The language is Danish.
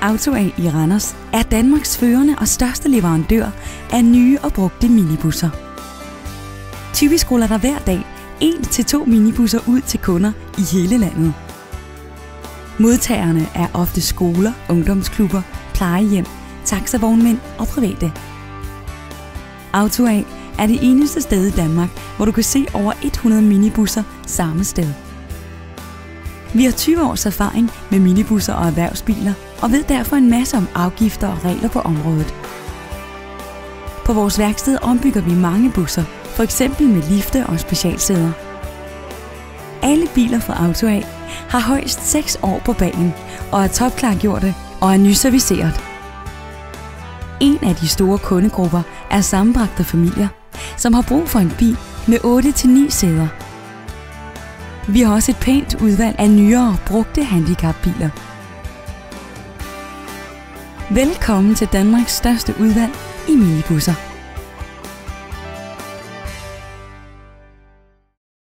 AutoA i Randers er Danmarks førende og største leverandør af nye og brugte minibusser. Typisk ruller der hver dag 1 til 2 minibusser ud til kunder i hele landet. Modtagerne er ofte skoler, ungdomsklubber, plejehjem, taxavognmænd og private. AutoA er det eneste sted i Danmark, hvor du kan se over 100 minibusser samme sted. Vi har 20 års erfaring med minibusser og erhvervsbiler og ved derfor en masse om afgifter og regler på området. På vores værksted ombygger vi mange busser, f.eks. med lifte og specialsæder. Alle biler fra AutoA har højst 6 år på bagen og er topklargjorte og er nyserviceret. En af de store kundegrupper er sammenbragte familier, som har brug for en bil med 8-9 sæder. Vi har også et pænt udvalg af nyere brugte handicapbiler. Velkommen til Danmarks største udvalg i minibusser.